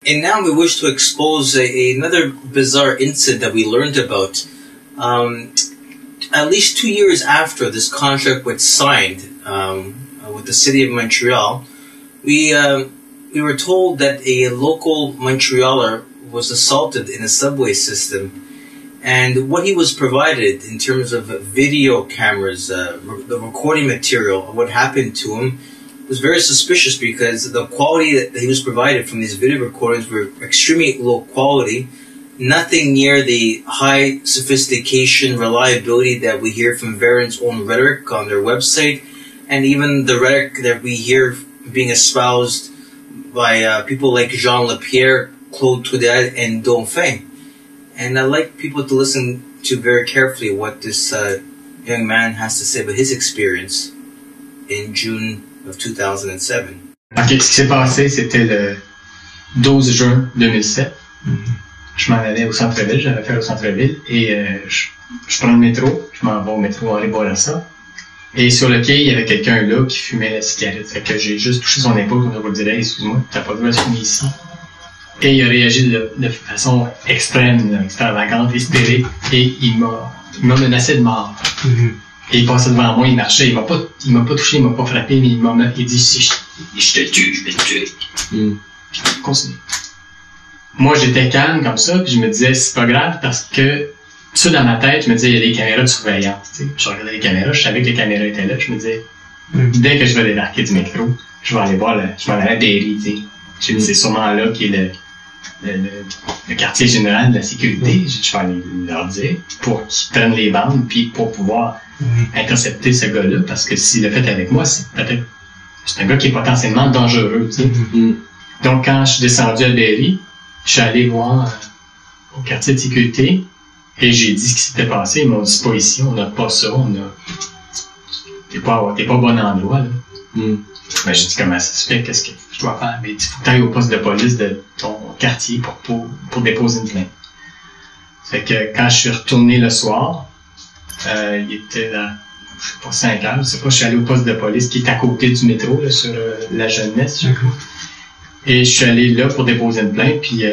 And now we wish to expose another bizarre incident that we learned about. At least 2 years after this contract was signed with the city of Montreal, we were told that a local Montrealer was assaulted in a subway system, and what he was provided in terms of video cameras, the recording material of what happened to him, was very suspicious because the quality that he was provided from these video recordings were extremely low quality, nothing near the high sophistication, reliability that we hear from Veron's own rhetoric on their website, and even the rhetoric that we hear being espoused by people like Jean Lapierre, Claude Trudel, and Dauphin. And I'd like people to listen to very carefully what this young man has to say about his experience in June of 2007. Ok, ce qui s'est passé, c'était le 12 juin 2007. Je m'en allais au centre-ville, j'avais fait au centre-ville, et je prends le métro, je m'en vais au métro Henri Bourassa. Et sur le quai, il y avait quelqu'un là qui fumait la cigarette. Fait que j'ai juste touché son épaule, comme ça pour lui dire, hey, excuse-moi, t'as pas le droit de fumer ici. Et il a réagi de façon extrême, extravagante, hystérique, et il m'a menacé de mort. Et il passait devant moi, il marchait, il m'a pas touché, il m'a pas frappé, mais il dit, si je te tue, je vais te tuer. Puis il continue. Moi, j'étais calme comme ça, puis je me disais, c'est pas grave, parce que, ça dans ma tête, je me disais, il y a des caméras de surveillance, tu sais. Je regardais les caméras, je savais que les caméras étaient là, je me disais, dès que je vais débarquer du métro, je vais aller voir je vais aller à Berry, tu sais. Je me dis, c'est sûrement là qui est le quartier général de la sécurité. Je vais aller leur dire pour qu'ils prennent les bandes, puis pour pouvoir intercepter ce gars-là, parce que s'il l'a fait avec moi, c'est un gars qui est potentiellement dangereux, tu sais. Donc, quand je suis descendu à Berry, je suis allé voir au quartier de sécurité, et j'ai dit ce qui s'était passé. Ils m'ont dit, c'est pas ici, on n'a pas ça, t'es pas au bon endroit, là. Ben, j'ai dit, comment ça se fait, qu'est-ce que je dois faire? Mais il faut que t'ailles au poste de police de ton quartier pour déposer une plainte. Fait que quand je suis retourné le soir, il était là, je sais pas, 5 heures, je sais pas, je suis allé au poste de police qui est à côté du métro, là, sur la Jeunesse, je crois. Et je suis allé là pour déposer une plainte, puis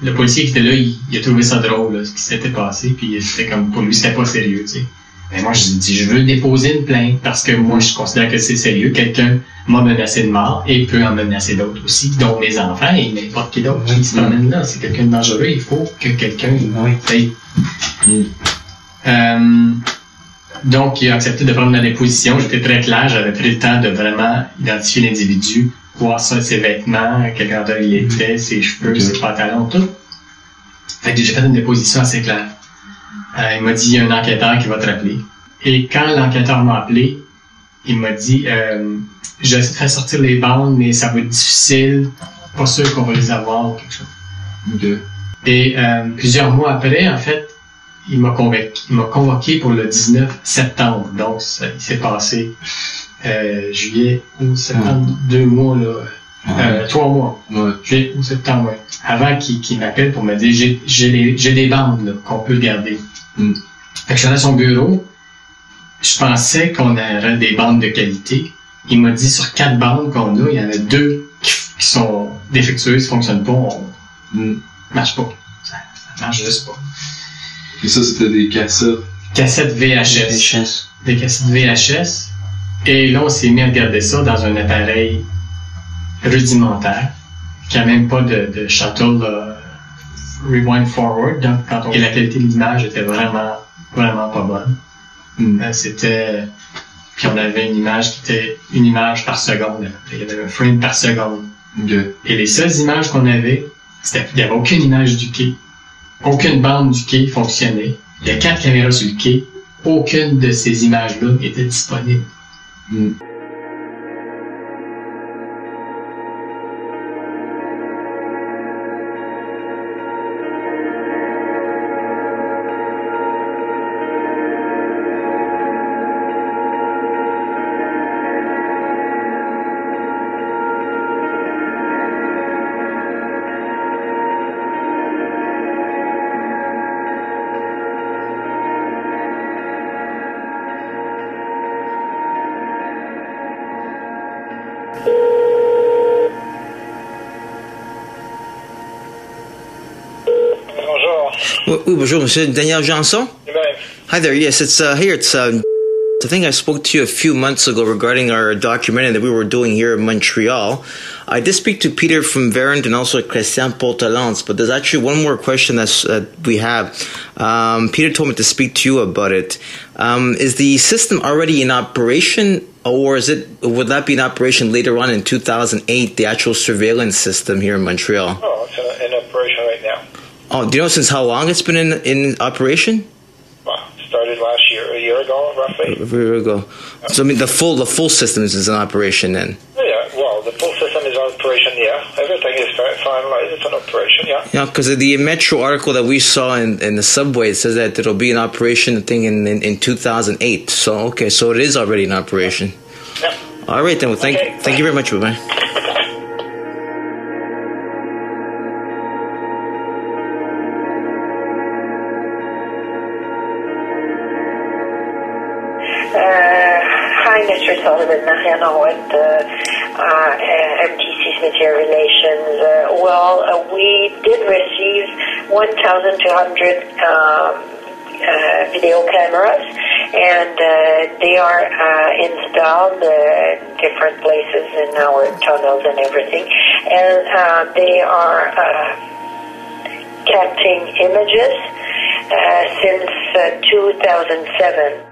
le policier qui était là, il a trouvé ça drôle, là, ce qui s'était passé, puis c'était comme, pour lui, c'était pas sérieux, tu sais. Mais moi, je dis, je veux déposer une plainte parce que moi, je considère que c'est sérieux. Quelqu'un m'a menacé de mort et peut en menacer d'autres aussi, dont mes enfants et n'importe qui d'autre qui se promène là. C'est quelqu'un de dangereux, il faut que quelqu'un paye. Donc, il a accepté de prendre ma déposition. J'étais très clair, j'avais pris le temps de vraiment identifier l'individu, voir ça, ses vêtements, quelle grandeur il était, ses cheveux, ses pantalons, tout. Fait que j'ai fait une déposition assez claire. Il m'a dit, il y a un enquêteur qui va te rappeler. Et quand l'enquêteur m'a appelé, il m'a dit, j'ai essayé de faire sortir les bandes, mais ça va être difficile, pas sûr qu'on va les avoir ou quelque chose. Et plusieurs mois après, en fait, il m'a convoqué pour le 19 septembre. Donc, il s'est passé juillet, août, septembre, 2 mois, là. 3 mois. Juillet, août, septembre, ouais. Avant qu'il m'appelle pour me dire, j'ai des bandes là, qu'on peut garder. Fait que je suis allé à son bureau. Je pensais qu'on aurait des bandes de qualité. Il m'a dit, sur 4 bandes qu'on a, il y en a 2 qui sont défectueuses, fonctionnent pas, marche pas. Ça marche juste pas. Et ça, c'était des cassettes? Cassettes VHS. Des cassettes VHS. Et là, on s'est mis à regarder ça dans un appareil rudimentaire, qui a même pas de shuttle rewind forward. Donc, et la qualité de l'image était vraiment, vraiment pas bonne. Puis on avait une image qui était une image par seconde. Il y avait un frame par seconde. Et les seules images qu'on avait, il n'y avait aucune image du quai. Aucune bande du quai fonctionnait. Il y a 4 caméras sur le quai. Aucune de ces images-là était disponible. Oui, bonjour, Monsieur Daniel Janson. Lui-même. Hi there. Yes, it's here. It's I think I spoke to you a few months ago regarding our documentary that we were doing here in Montreal. I did speak to Peter from Verint and also Christian Portalance, but there's actually one more question that we have. Peter told me to speak to you about it. Is the system already in operation, or would that be in operation later on in 2008, the actual surveillance system here in Montreal? Oh, it's in operation right now. Oh, do you know since how long it's been in operation? Well, started last year, a year ago, roughly. A year ago. So I mean, the full system is in operation then. Yeah, well, the full system is in operation. Yeah, everything is finalized. It's in operation. Yeah. Yeah, because the Metro article that we saw in the subway, it says that it'll be in operation, I think, in 2008. So okay, so it is already in operation. Yeah. All right then. Well, thank you very much, bye. Hi, Mr. Sullivan, Marianne Howard, MTC's Media Relations. We did receive 1,200 video cameras, and they are installed different places in our tunnels and everything, and they are capturing images since 2007.